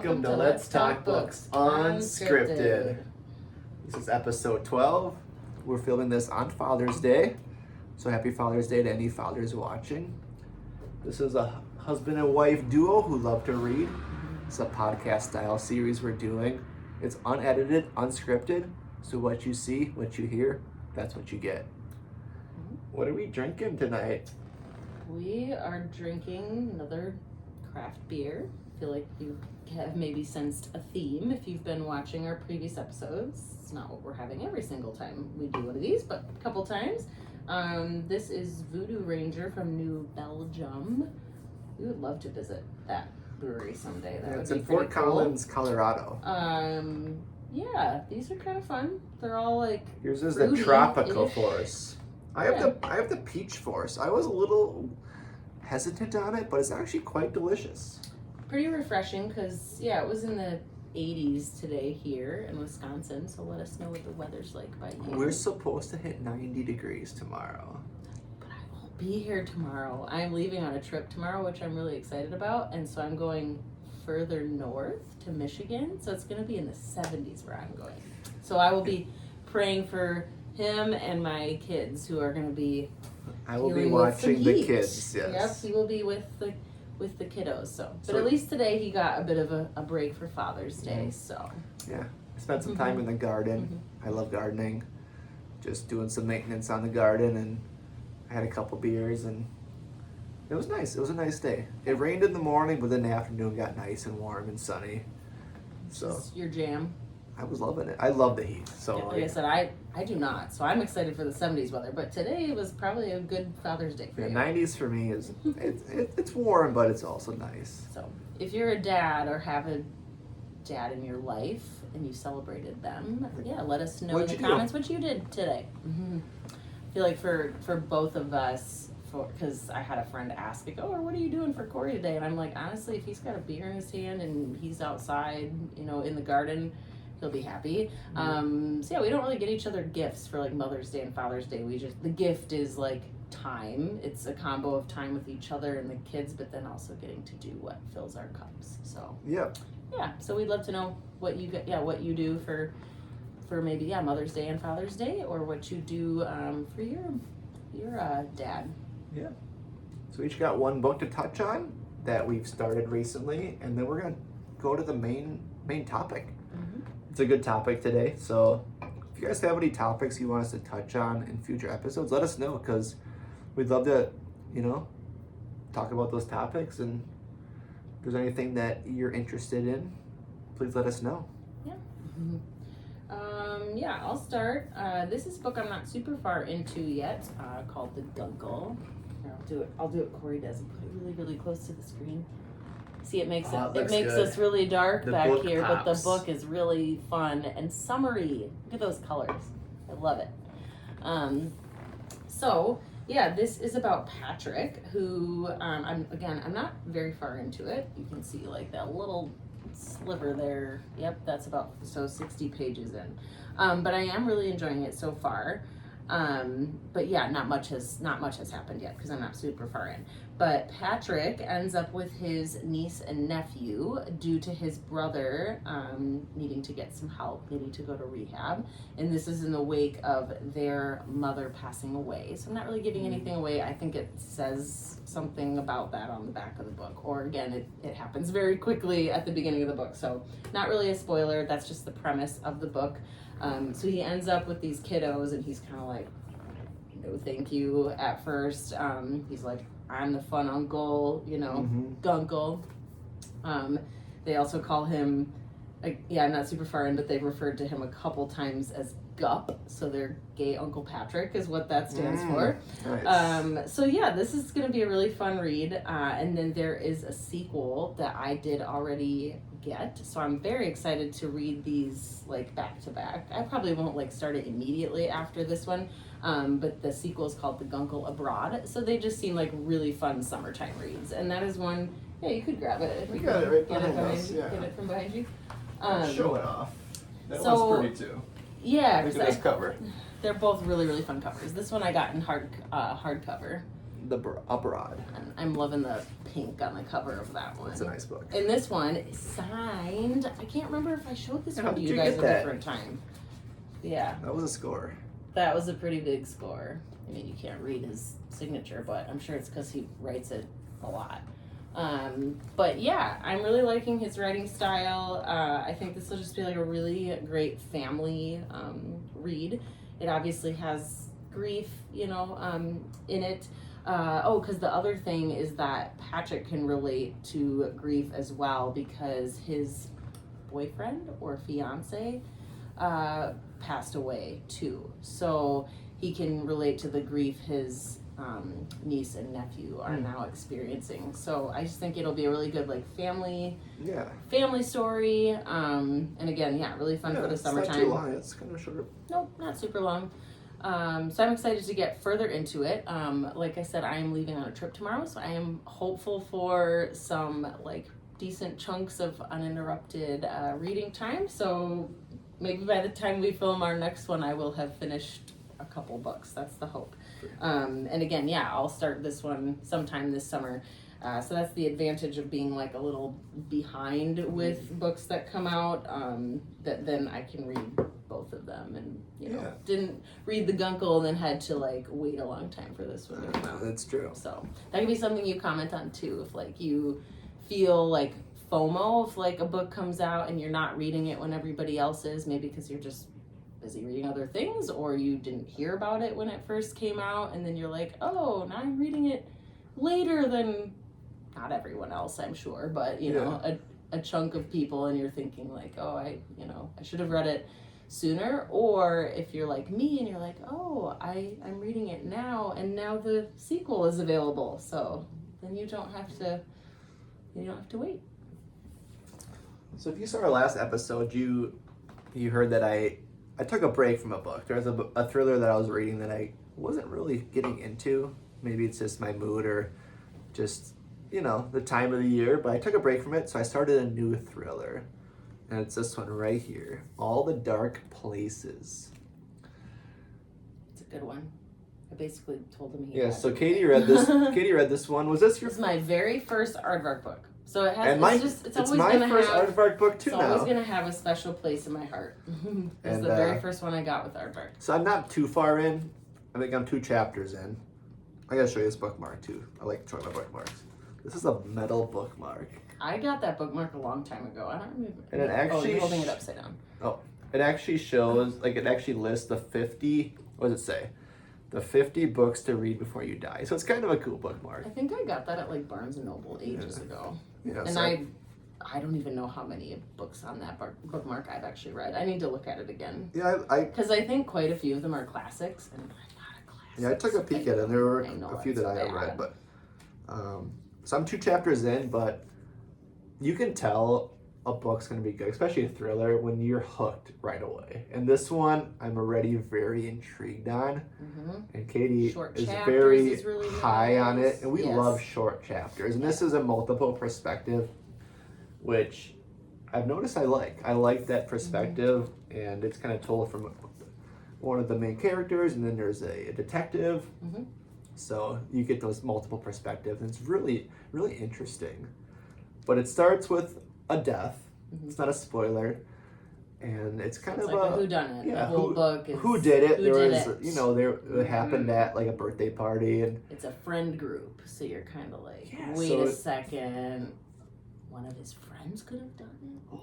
Welcome to Let's Talk Books Unscripted. This is episode 12. We're filming this on Father's Day, so happy Father's Day to any fathers watching. This is a husband and wife duo who love to read. It's a podcast style series we're doing. It's unedited, unscripted, so what you see, what you hear, that's what you get. What are we drinking tonight? We are drinking another craft beer. I feel like you have maybe sensed a theme if you've been watching our previous episodes. It's not what we're having every single time we do one of these, but a couple times. This is Voodoo Ranger from New Belgium. We would love to visit that brewery someday. That It's would be in Fort pretty cool. Collins, Colorado. Yeah, these are kind of fun. They're all like Yours is the fruity-ish. tropical force. I have the peach force. I was a little hesitant on it, but it's actually quite delicious. Pretty refreshing because, yeah, it was in the 80s today here in Wisconsin, so let us know what the weather's like by you. We're supposed to hit 90 degrees tomorrow. But I won't be here tomorrow. I'm leaving on a trip tomorrow, which I'm really excited about, and so I'm going further north to Michigan, so it's going to be in the 70s where I'm going. So I will be praying for him and my kids who are going to be I will be dealing with some watching the heat. kids, yes. Yep, he will be with the kiddos. So, but So- at least today he got a bit of a break for Father's Day. So, Yeah, I spent some time in the garden. I love gardening. Just doing some maintenance on the garden, and I had a couple beers, and it was nice. It was a nice day. It rained in the morning, but then the afternoon got nice and warm and sunny. So this is your jam. I was loving it. I love the heat. So Like I said, I do not. So I'm excited for the 70s weather. But today was probably a good Father's Day for the you. 90s for me is it's warm, but it's also nice. So if you're a dad or have a dad in your life and you celebrated them, yeah, let us know What'd in the you do? comments what you did today. I feel like for both of us, because I had a friend ask, like, oh, what are you doing for Corey today? And I'm like, honestly, if he's got a beer in his hand and he's outside, in the garden, he'll be happy. So yeah, we don't really get each other gifts for like Mother's Day and Father's Day. The gift is like time. It's a combo of time with each other and the kids, but then also getting to do what fills our cups. So Yeah. yeah, so we'd love to know what you do for maybe Mother's Day and Father's Day, or what you do for your dad. Yeah. So we each got one book to touch on that we've started recently, and then we're gonna go to the main topic. It's a good topic today, so if you guys have any topics you want us to touch on in future episodes, let us know, because we'd love to, talk about those topics, and if there's anything that you're interested in, please let us know. Yeah. I'll start. This is a book I'm not super far into yet, called The Guncle. Here, I'll do it Corey does and put it really, really close to the screen. See, it makes us really dark The back book here, but the pops. book is really fun and summery. Look at those colors. I love it. So yeah, this is about Patrick, who I'm not very far into it. You can see like that little sliver there. Yep, that's about 60 pages in. But I am really enjoying it so far. But yeah, not much has happened yet because I'm not super far in. But Patrick ends up with his niece and nephew due to his brother needing to get some help, needing to go to rehab. And this is in the wake of their mother passing away. So I'm not really giving anything away. I think it says something about that on the back of the book. Or again, it happens very quickly at the beginning of the book. So not really a spoiler. That's just the premise of the book. So he ends up with these kiddos, and he's kind of like, no thank you at first. He's like, I'm the fun uncle, Gunkle. They also call him, I'm not super far in, but they've referred to him a couple times as Gup, so they're Gay Uncle Patrick is what that stands for. Nice. So yeah, this is going to be a really fun read, and then there is a sequel that I did already get, so I'm very excited to read these like back to back. I probably won't like start it immediately after this one, but the sequel is called The Guncle Abroad, so they just seem like really fun summertime reads, and that is one. Yeah, you could grab it. If We you got can it right get behind us, Get yeah. it from behind you. Show it off. That so- one's pretty too. Yeah, Look 'cause at this cover. they're both really, really fun covers. This one I got in hardcover. Abroad. And I'm loving the pink on the cover of that one. It's a nice book. And this one is signed. I can't remember if I showed this How one to did you you guys get at a that? different time. Yeah, That was a score. that was a pretty big score. I mean, you can't read his signature, but I'm sure it's because he writes it a lot. But yeah, I'm really liking his writing style. I think this will just be like a really great family read. It obviously has grief, in it. Because the other thing is that Patrick can relate to grief as well because his boyfriend or fiance passed away too. So he can relate to the grief his niece and nephew are now experiencing. So I just think it'll be a really good family story. And again, really fun for the summertime. It's not too long. It's kind of short. Nope, not super long. So I'm excited to get further into it. Like I said, I am leaving on a trip tomorrow, so I am hopeful for some decent chunks of uninterrupted reading time. So maybe by the time we film our next one, I will have finished a couple books. That's the hope. And again, I'll start this one sometime this summer. So that's the advantage of being a little behind with books that come out, that then I can read both of them and, didn't read the Gunkel and then had to wait a long time for this one to come out. That's true. So that could be something you comment on too. If you feel FOMO, if a book comes out and you're not reading it when everybody else is, maybe because you're just busy reading other things or you didn't hear about it when it first came out and then you're now I'm reading it later than not everyone else, I'm sure, but a chunk of people, and you're thinking I should have read it sooner. Or if you're like me and you're I'm reading it now and now the sequel is available, so then you don't have to wait. So if you saw our last episode, you heard that I took a break from a book. There was a thriller that I was reading that I wasn't really getting into. Maybe it's just my mood or just, the time of the year. But I took a break from it, so I started a new thriller. And it's this one right here. All the Dark Places. It's a good one. I basically told him so Katie read this. Katie read this one. Was this your? This is my very first aardvark book. So it has. And it's always my first aardvark book too. It's always gonna have a special place in my heart. It's the very first one I got with aardvark. So I'm not too far in. I think I'm 2 chapters in. I gotta show you this bookmark too. I like showing my bookmarks. This is a metal bookmark. I got that bookmark a long time ago. I don't remember. And it actually you're holding it upside down. Oh, it actually shows it actually lists the 50. What does it say? The 50 books to read before you die. So it's kind of a cool bookmark. I think I got that at Barnes and Noble ages ago. Yeah, and I don't even know how many books on that bookmark I've actually read. I need to look at it again. Yeah, because I think quite a few of them are classics, and I'm not a classic. Yeah, I took a peek at it, and there were a few that I read, but so I'm 2 chapters in, but you can tell a book's going to be good, especially a thriller, when you're hooked right away. And this one, I'm already very intrigued on. And Katie is very really high on it. And we love short chapters. And this is a multiple perspective, which I've noticed I like. I like that perspective, and it's kind of told from one of the main characters, and then there's a detective. So you get those multiple perspectives, and it's really, really interesting. But it starts with a death. It's not a spoiler, and it's kind of like a whodunit. Yeah, the whole book is who did it. It happened at a birthday party, and it's a friend group. So you're kind of wait a second, one of his friends could have done it.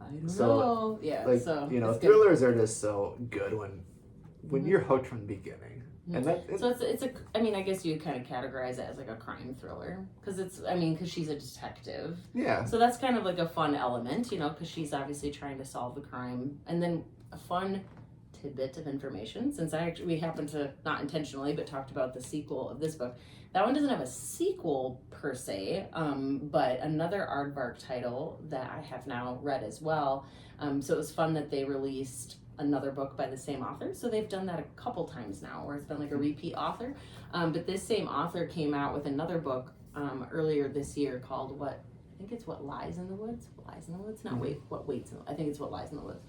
I don't know. Yeah, thrillers are just so good when you're hooked from the beginning. And it's I mean, I guess you kind of categorize it as a crime thriller because she's a detective. Yeah. So that's kind of a fun element, because she's obviously trying to solve the crime. And then a fun tidbit of information, since we happened to, not intentionally, but talked about the sequel of this book. That one doesn't have a sequel per se, but another aardvark title that I have now read as well. So it was fun that they released another book by the same author. So they've done that a couple times now, where it's been a repeat author. But this same author came out with another book earlier this year called What Lies in the Woods? Lies in the Woods? No, What Waits in the I think it's What Lies in the Woods.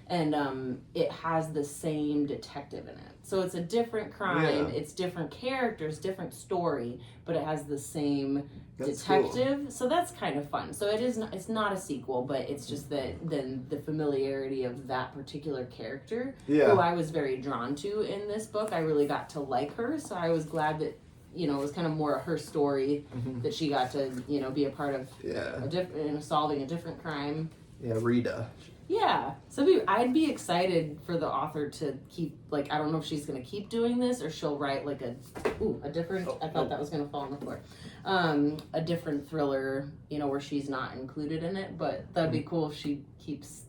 and it has the same detective in it. So it's a different crime, it's different characters, different story, but it has the same detective. Cool. So that's kind of fun. So it's not a sequel, but it's just that then the familiarity of that particular character, who I was very drawn to in this book. I really got to like her, so I was glad that it was kind of more her story that she got to be a part of. Solving a different crime. Rita. Yeah, so I'd be excited for the author to keep, like, I don't know if she's going to keep doing this or she'll write like a different, I thought that was going to fall on the floor, a different thriller, where she's not included in it, but that'd be cool if she keeps,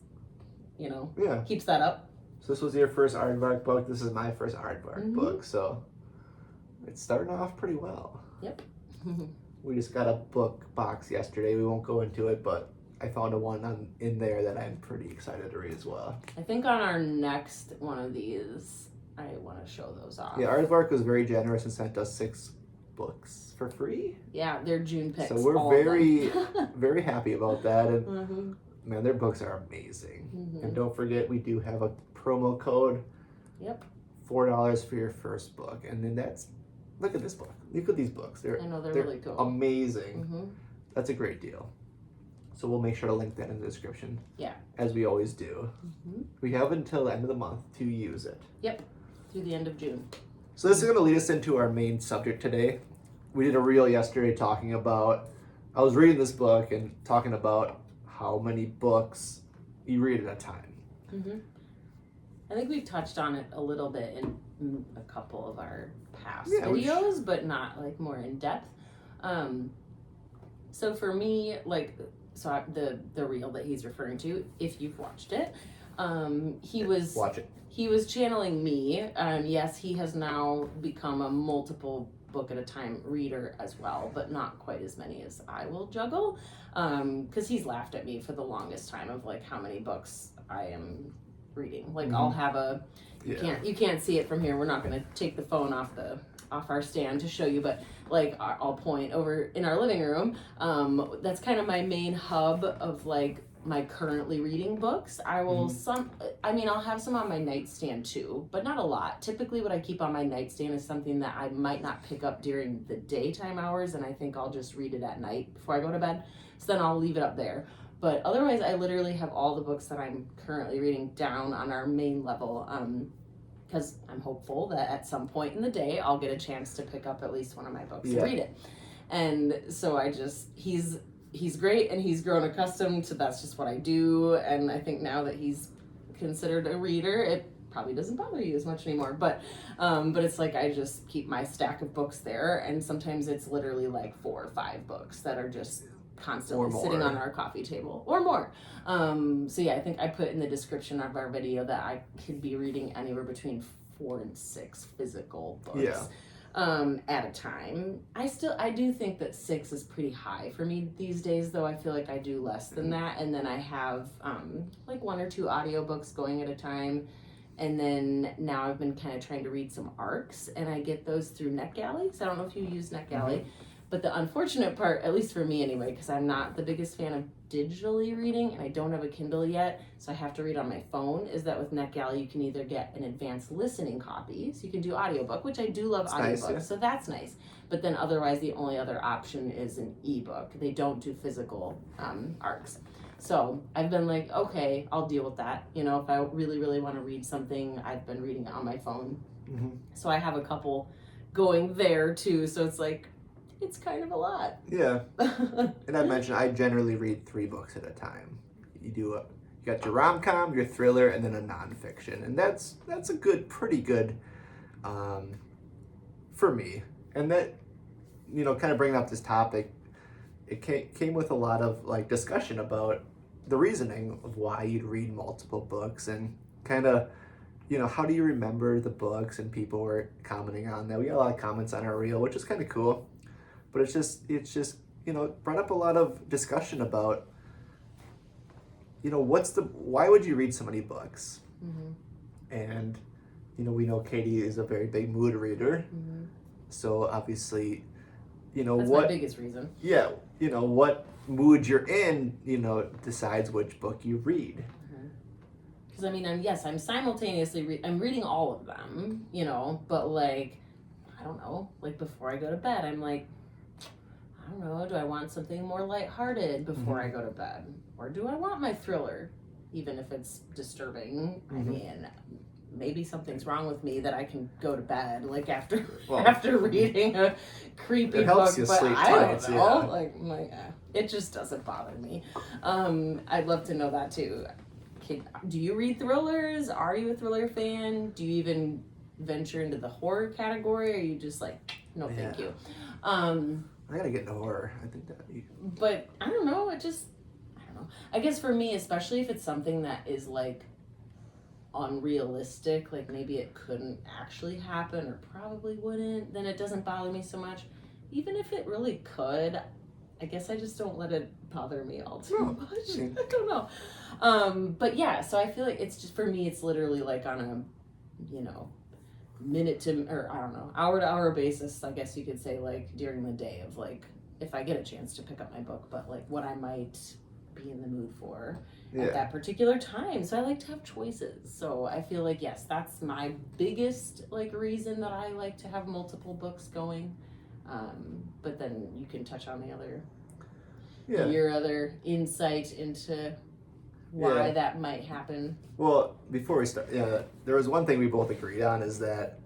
keeps that up. So this was your first aardvark book. This is my first aardvark book, so it's starting off pretty well. Yep. We just got a book box yesterday. We won't go into it, but I found one in there that I'm pretty excited to read as well. I think on our next one of these, I want to show those off. Yeah, Aardvark was very generous and sent us 6 books for free. Yeah, they're June picks. So we're very, very happy about that. And man, their books are amazing. And don't forget, we do have a promo code. Yep. $4 for your first book. And then look at this book. Look at these books. I know, they're really cool. Amazing. That's a great deal. So we'll make sure to link that in the description. Yeah. As we always do. We have until the end of the month to use it. Yep. Through the end of June. So this is going to lead us into our main subject today. We did a reel yesterday talking about, I was reading this book and talking about how many books you read at a time. I think we've touched on it a little bit in a couple of our past videos, but not like more in depth. So for me, the reel that he's referring to, if you've watched it, Watch it. He was channeling me. Yes, he has now become a multiple book at a time reader as well, but not quite as many as I will juggle. Because he's laughed at me for the longest time of like how many books I am reading. Like I'll have you can't see it from here. We're not going to take the phone off our stand to show you, but like I'll point over in our living room. That's kind of my main hub of like my currently reading books. I will I'll have some on my nightstand too, but not a lot. Typically what I keep on my nightstand is something that I might not pick up during the daytime hours, and I think I'll just read it at night before I go to bed. So then I'll leave it up there. But otherwise I literally have all the books that I'm currently reading down on our main level. Because I'm hopeful that at some point in the day I'll get a chance to pick up at least one of my books and read it. And so he's great, and he's grown accustomed to that's just what I do. And I think now that he's considered a reader, it probably doesn't bother you as much anymore. But it's like I just keep my stack of books there, and sometimes it's literally like 4 or 5 books that are just constantly sitting on our coffee table or more. So yeah, I think I put in the description of our video that I could be reading anywhere between 4 and 6 physical books at a time. I do think that 6 is pretty high for me these days, though. I feel like I do less than that, and then I have like 1 or 2 audiobooks going at a time. And then now I've been kind of trying to read some ARCs, and I get those through NetGalley. So I don't know if you use NetGalley. But the unfortunate part, at least for me anyway, because I'm not the biggest fan of digitally reading, and I don't have a Kindle yet, so I have to read on my phone, is that with NetGalley you can either get an advanced listening copy, so you can do audiobook, which I do love audiobooks, so that's nice. But then otherwise the only other option is an ebook. They don't do physical ARCs. So I've been like, okay, I'll deal with that. If I really, really want to read something, I've been reading it on my phone. So I have a couple going there too, so it's like, it's kind of a lot. Yeah. And I mentioned I generally read 3 books at a time. You got your rom-com, your thriller, and then a nonfiction. And that's pretty good for me. And that, kind of bringing up this topic, it came with a lot of like discussion about the reasoning of why you'd read multiple books, and kind of, how do you remember the books? And people were commenting on that. We got a lot of comments on our reel, which is kind of cool. But it's just brought up a lot of discussion about, why would you read so many books? And, we know Katie is a very big mood reader. So obviously, that's my biggest reason. Yeah, what mood you're in, decides which book you read. Because I mean, I'm simultaneously I'm reading all of them, you know, but like, I don't know, like before I go to bed, I'm like, I don't know, do I want something more lighthearted before I go to bed? Or do I want my thriller, even if it's disturbing? I mean, maybe something's wrong with me that I can go to bed like after reading a creepy book, but I don't know. Like, it just doesn't bother me. I'd love to know that too. Do you read thrillers? Are you a thriller fan? Do you even venture into the horror category? Or are you just like, no, thank you? I gotta get into horror. I think that'd be. But I don't know. I don't know. I guess for me, especially if it's something that is like unrealistic, like maybe it couldn't actually happen or probably wouldn't, then it doesn't bother me so much. Even if it really could, I guess I just don't let it bother me all too much. I don't know. But yeah, so I feel like it's just, for me, it's literally like on a, you know, minute to, or I don't know, hour to hour basis, I guess you could say, like during the day of like, if I get a chance to pick up my book, but like what I might be in the mood for at that particular time. So I like to have choices. So I feel like, yes, that's my biggest like reason that I like to have multiple books going. But then you can touch on the other, your other insight into why that might happen. Well, before we start, there was one thing we both agreed on, is that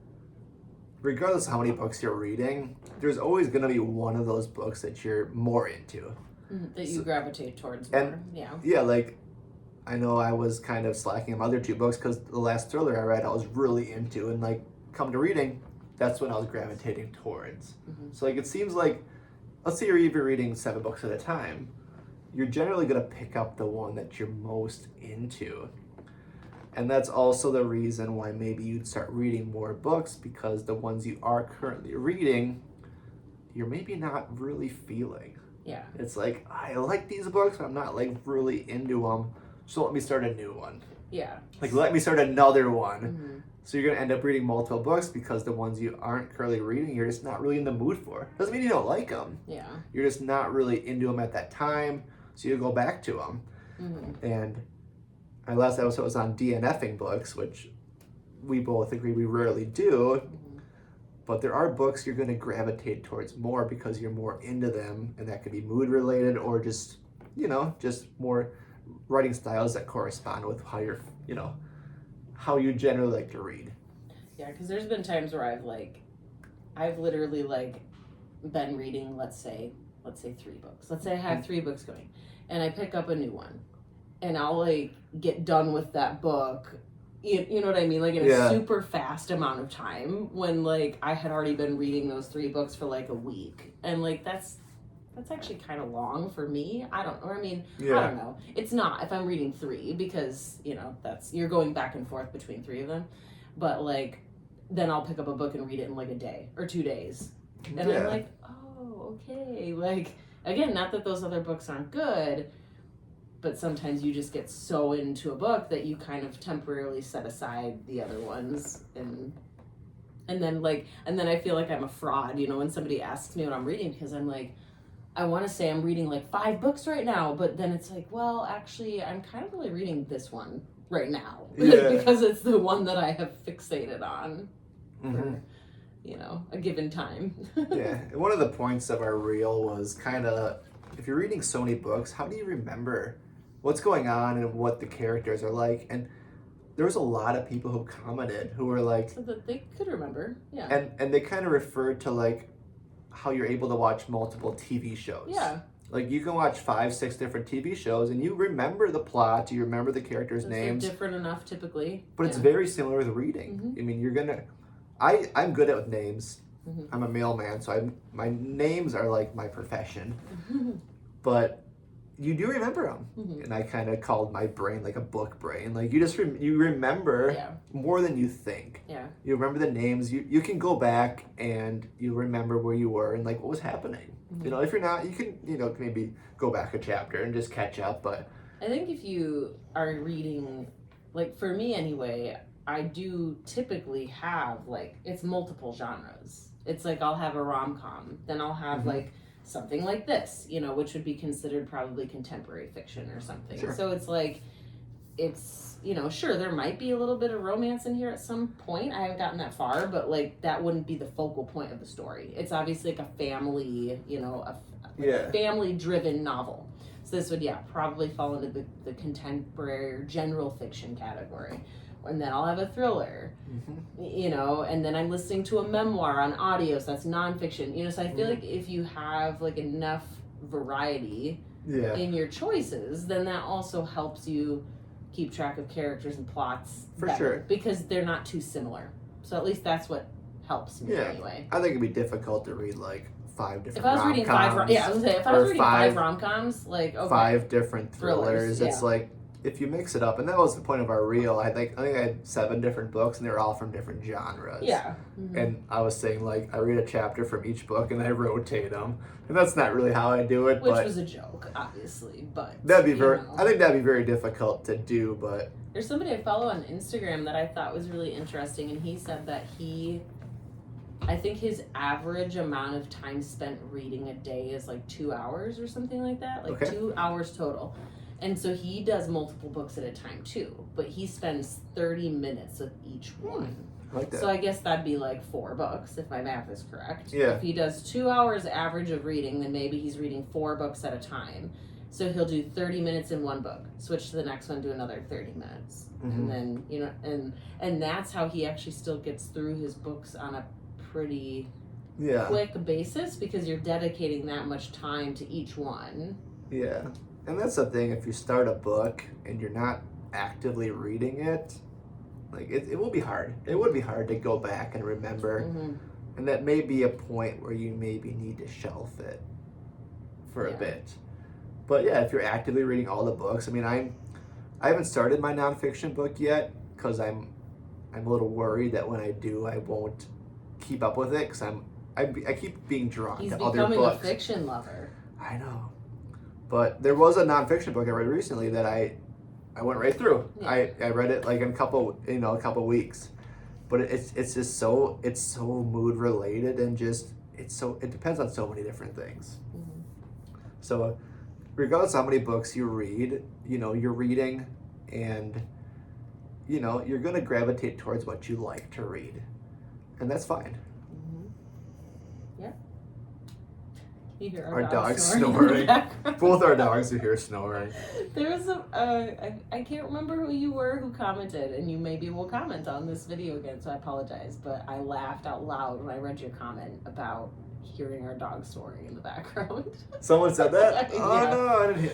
regardless of how many books you're reading, there's always going to be one of those books that you're more into. That you gravitate towards more. Yeah, like, I know I was kind of slacking on my other two books because the last thriller I read I was really into, and like, come to reading, that's when I was gravitating towards. So like, it seems like, let's say you're even reading 7 books at a time, you're generally going to pick up the one that you're most into. And that's also the reason why maybe you'd start reading more books, because the ones you are currently reading, you're maybe not really feeling. Yeah. It's like, I like these books, but I'm not like really into them, so let me start a new one. Yeah. Like, let me start another one. So you're going to end up reading multiple books because the ones you aren't currently reading, you're just not really in the mood for. Doesn't mean you don't like them. Yeah. You're just not really into them at that time, so you go back to them. And our last episode was on DNFing books, which we both agree we rarely do. But there are books you're going to gravitate towards more because you're more into them, and that could be mood related or just, you know, just more writing styles that correspond with how you're, you know, how you generally like to read. Yeah, because there's been times where I've literally like been reading, let's say 3 books. Let's say I have 3 books going, and I pick up a new one, and I'll like get done with that book. You know what I mean? Like in a super fast amount of time, when like I had already been reading those 3 books for like a week, and like that's actually kind of long for me. I don't know. It's not if I'm reading 3, because you know you're going back and forth between 3 of them, but like then I'll pick up a book and read it in like a day or 2 days, and I'm like, oh, okay. Like, again, not that those other books aren't good, but sometimes you just get so into a book that you kind of temporarily set aside the other ones, and then I feel like I'm a fraud, you know, when somebody asks me what I'm reading, because I'm like, I want to say I'm reading like 5 books right now, but then it's like, well, actually, I'm kind of really reading this one right now because it's the one that I have fixated on for, you know, a given time. And one of the points of our reel was kind of, if you're reading so many books, how do you remember what's going on and what the characters are like? And there was a lot of people who commented who were like, so that they could remember, and they kind of referred to like how you're able to watch multiple TV shows. Yeah. Like, you can watch 5, 6 different TV shows, and you remember the plot, you remember the characters' names. They're different enough, typically. But it's very similar with reading. I mean, I'm good at names. I'm a mailman, so my names are like my profession. But you do remember them. And I kind of called my brain like a book brain. Like, you just you remember more than you think. Yeah. You remember the names. You can go back and you remember where you were and like what was happening. You know, if you're not, you can, you know, maybe go back a chapter and just catch up. But I think if you are reading, like for me anyway, I do typically have like, it's multiple genres. It's like I'll have a rom-com, then I'll have like something like this, you know, which would be considered probably contemporary fiction or something. So it's like, it's, you know, sure, there might be a little bit of romance in here at some point. I haven't gotten that far, but like that wouldn't be the focal point of the story. It's obviously like a family, you know, a family driven novel. So this would, probably fall into the contemporary or general fiction category. And then I'll have a thriller, you know, and then I'm listening to a memoir on audio, so that's nonfiction, you know, so I feel like if you have like enough variety in your choices, then that also helps you keep track of characters and plots for better, sure, because they're not too similar. So at least that's what helps me anyway. I think it'd be difficult to read like 5 different if I was reading five rom-coms, like okay, 5 different thrillers, yeah. It's like if you mix it up, and that was the point of our reel. I think I had 7 different books, and they were all from different genres. Yeah. And I was saying like I read a chapter from each book, and I rotate them, and that's not really how I do it. Which but was a joke, obviously, but that'd be very. I think that'd be very difficult to do, but there's somebody I follow on Instagram that I thought was really interesting, and he said that I think his average amount of time spent reading a day is like 2 hours or something like that, like 2 hours total. And so he does multiple books at a time too, but he spends 30 minutes with each one. I like that. So I guess that'd be like 4 books if my math is correct. Yeah. If he does 2 hours average of reading, then maybe he's reading 4 books at a time. So he'll do 30 minutes in one book, switch to the next one, do another 30 minutes. And then, you know, and that's how he actually still gets through his books on a pretty quick basis, because you're dedicating that much time to each one. Yeah. And that's the thing, if you start a book and you're not actively reading it, like it will be hard. It would be hard to go back and remember. And that may be a point where you maybe need to shelf it for a bit. But yeah, if you're actively reading all the books, I mean, I haven't started my nonfiction book yet, because I'm a little worried that when I do, I won't keep up with it, because I keep being drawn to other books. He's becoming a fiction lover. I know. But there was a nonfiction book I read recently that I went right through. Yeah. I read it like in a couple weeks. But it's just so mood related, and just it depends on so many different things. So regardless of how many books you read, you know, you're reading, and you know, you're gonna gravitate towards what you like to read. And that's fine. Yeah. You hear our dog snoring. Both our dogs are here snoring. There was I can't remember who you were who commented, and you maybe will comment on this video again, so I apologize, but I laughed out loud when I read your comment about hearing our dog snoring in the background. Someone said that? Oh no, I didn't hear.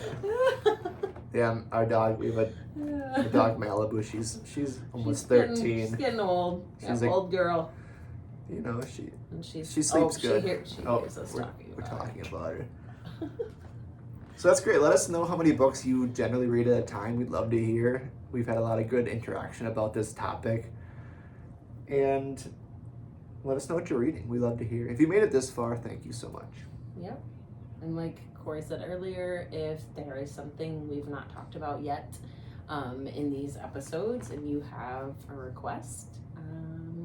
Yeah, our dog, we have a dog, Malibu. She's almost 13. She's getting old. She's an old girl. You know, she sleeps good. She hears us talking about her. So that's great. Let us know how many books you generally read at a time. We'd love to hear. We've had a lot of good interaction about this topic. And let us know what you're reading. We love to hear. If you made it this far, thank you so much. Yep. And like Corey said earlier, if there is something we've not talked about yet in these episodes, and you have a request,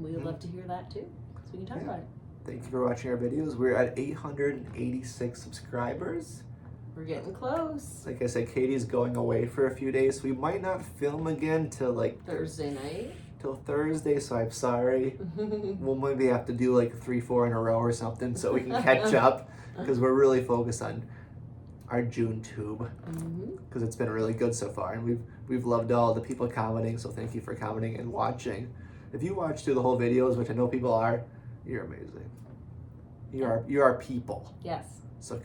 we would love to hear that too. So we can talk about it. Thank you for watching our videos. We're at 886 subscribers. We're getting close. Like I said, Katie's going away for a few days. So we might not film again till like Thursday night. Till Thursday, so I'm sorry. We'll maybe have to do like 3-4 in a row or something so we can catch up, because we're really focused on our June tube, because it's been really good so far, and we've loved all the people commenting. So thank you for commenting and watching. If you watch through the whole videos, which I know people are, you're amazing. You are people. Yes. So